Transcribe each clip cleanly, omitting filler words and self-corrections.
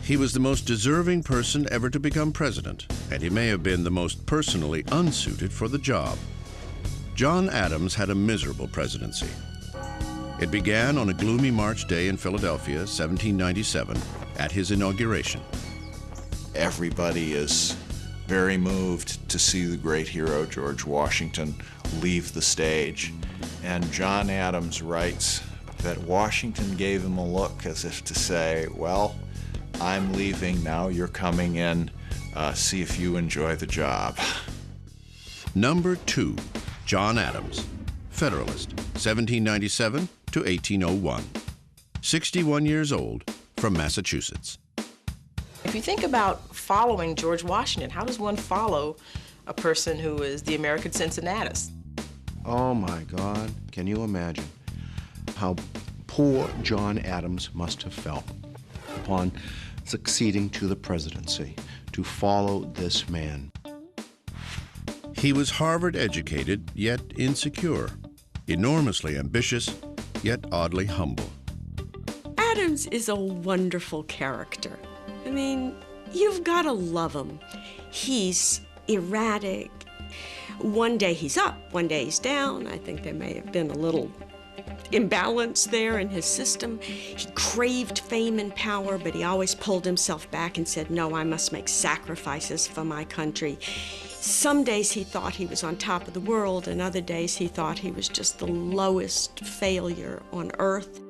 He was the most deserving person ever to become president, and he may have been the most personally unsuited for the job. John Adams had a miserable presidency. It began on a gloomy March day in Philadelphia, 1797, at his inauguration. Everybody is very moved to see the great hero George Washington leave the stage. And John Adams writes that Washington gave him a look as if to say, well, I'm leaving, now you're coming in, see if you enjoy the job. Number 2, John Adams, Federalist, 1797 to 1801. 61 years old, from Massachusetts. If you think about following George Washington, how does one follow a person who is the American Cincinnatus? Oh my God, can you imagine how poor John Adams must have felt upon succeeding to the presidency, to follow this man. He was Harvard educated, yet insecure, enormously ambitious, yet oddly humble. Adams is a wonderful character. I mean, you've got to love him. He's erratic. One day he's up, one day he's down. I think there may have been a little imbalance there in his system. He craved fame and power, but he always pulled himself back and said, no, I must make sacrifices for my country. Some days he thought he was on top of the world, and other days he thought he was just the lowest failure on earth.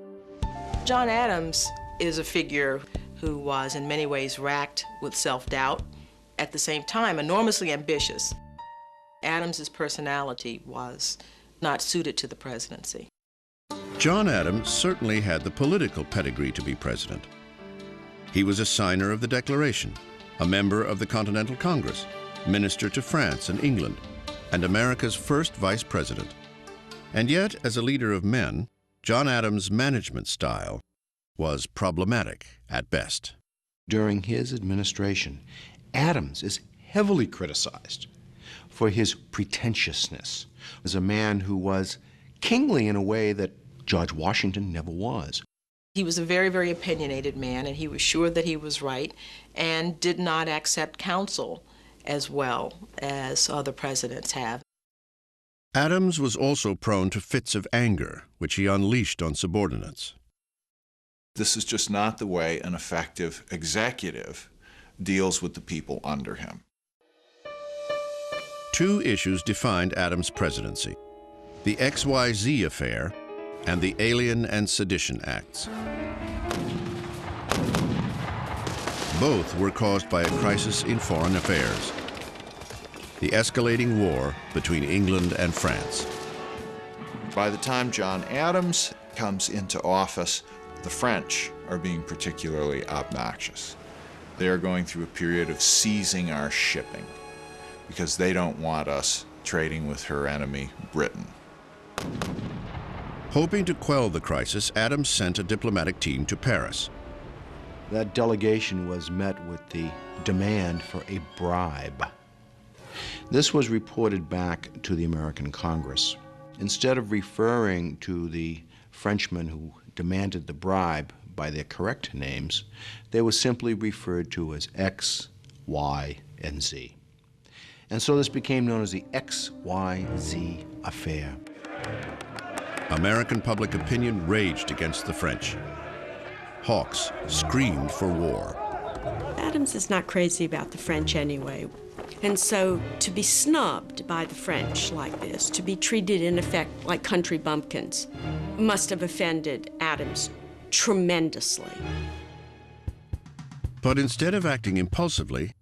John Adams is a figure who was in many ways racked with self-doubt, at the same time enormously ambitious. Adams's personality was not suited to the presidency. John Adams certainly had the political pedigree to be president. He was a signer of the Declaration, a member of the Continental Congress, minister to France and England, and America's first vice president. And yet, as a leader of men, John Adams' management style was problematic at best. During his administration, Adams is heavily criticized for his pretentiousness as a man who was kingly in a way that George Washington never was. He was a very, very opinionated man, and he was sure that he was right and did not accept counsel as well as other presidents have. Adams was also prone to fits of anger, which he unleashed on subordinates. This is just not the way an effective executive deals with the people under him. Two issues defined Adams' presidency: the XYZ affair and the Alien and Sedition Acts. Both were caused by a crisis in foreign affairs: the escalating war between England and France. By the time John Adams comes into office, the French are being particularly obnoxious. They are going through a period of seizing our shipping because they don't want us trading with her enemy, Britain. Hoping to quell the crisis, Adams sent a diplomatic team to Paris. That delegation was met with the demand for a bribe. This was reported back to the American Congress. Instead of referring to the Frenchmen who demanded the bribe by their correct names, they were simply referred to as X, Y, and Z. And so this became known as the XYZ affair. American public opinion raged against the French. Hawks screamed for war. Adams is not crazy about the French anyway. And so to be snubbed by the French like this, to be treated in effect like country bumpkins, must have offended Adams tremendously. But instead of acting impulsively,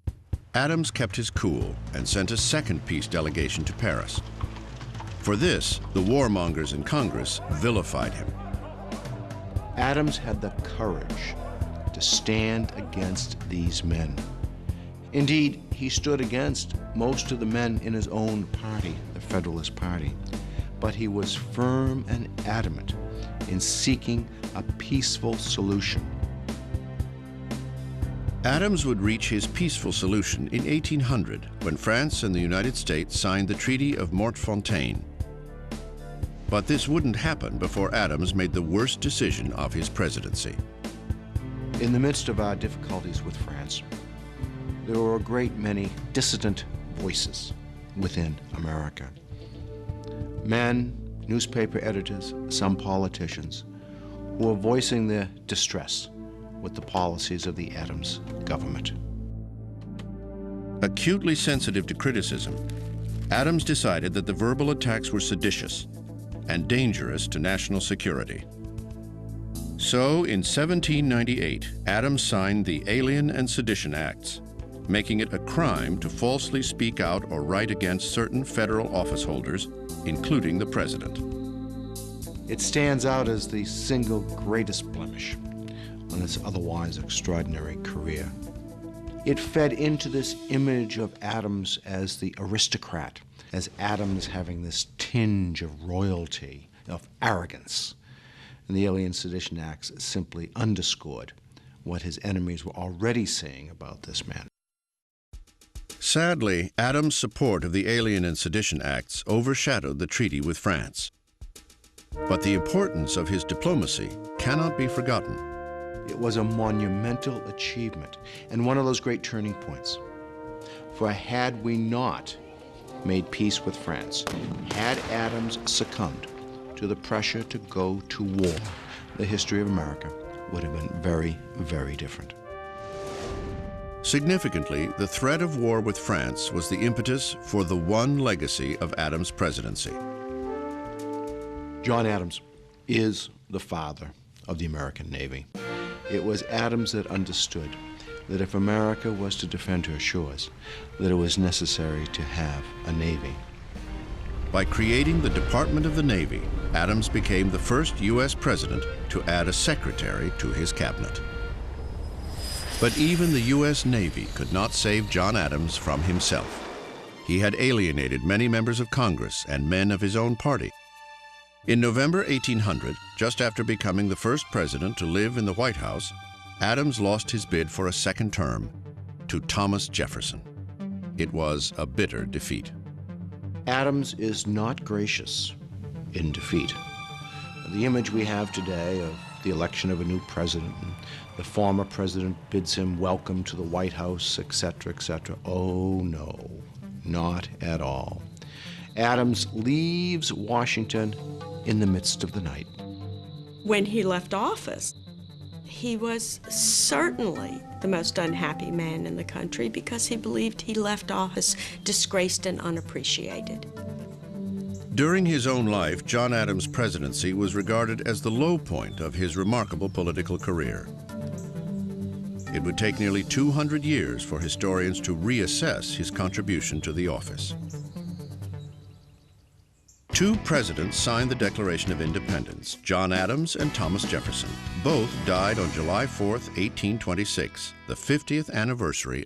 Adams kept his cool and sent a second peace delegation to Paris. For this, the warmongers in Congress vilified him. Adams had the courage to stand against these men. Indeed, he stood against most of the men in his own party, the Federalist Party, but he was firm and adamant in seeking a peaceful solution. Adams would reach his peaceful solution in 1800 when France and the United States signed the Treaty of Mortefontaine. But this wouldn't happen before Adams made the worst decision of his presidency. In the midst of our difficulties with France, there were a great many dissident voices within America. Men, newspaper editors, some politicians, who were voicing their distress with the policies of the Adams government. Acutely sensitive to criticism, Adams decided that the verbal attacks were seditious and dangerous to national security. So, in 1798, Adams signed the Alien and Sedition Acts, making it a crime to falsely speak out or write against certain federal office holders, including the president. It stands out as the single greatest blemish on his otherwise extraordinary career. It fed into this image of Adams as the aristocrat, as Adams having this tinge of royalty, of arrogance. And the Alien Sedition Acts simply underscored what his enemies were already saying about this man. Sadly, Adams' support of the Alien and Sedition Acts overshadowed the treaty with France. But the importance of his diplomacy cannot be forgotten. It was a monumental achievement and one of those great turning points. For had we not made peace with France, had Adams succumbed to the pressure to go to war, the history of America would have been very, very different. Significantly, the threat of war with France was the impetus for the one legacy of Adams' presidency. John Adams is the father of the American Navy. It was Adams that understood that if America was to defend her shores, that it was necessary to have a Navy. By creating the Department of the Navy, Adams became the first U.S. president to add a secretary to his cabinet. But even the U.S. Navy could not save John Adams from himself. He had alienated many members of Congress and men of his own party. In November 1800, just after becoming the first president to live in the White House, Adams lost his bid for a second term to Thomas Jefferson. It was a bitter defeat. Adams is not gracious in defeat. The image we have today of the election of a new president, and the former president bids him welcome to the White House, etc., etc. Oh, no, not at all. Adams leaves Washington in the midst of the night. When he left office, he was certainly the most unhappy man in the country because he believed he left office disgraced and unappreciated. During his own life, John Adams' presidency was regarded as the low point of his remarkable political career. It would take nearly 200 years for historians to reassess his contribution to the office. Two presidents signed the Declaration of Independence, John Adams and Thomas Jefferson. Both died on July 4, 1826, the 50th anniversary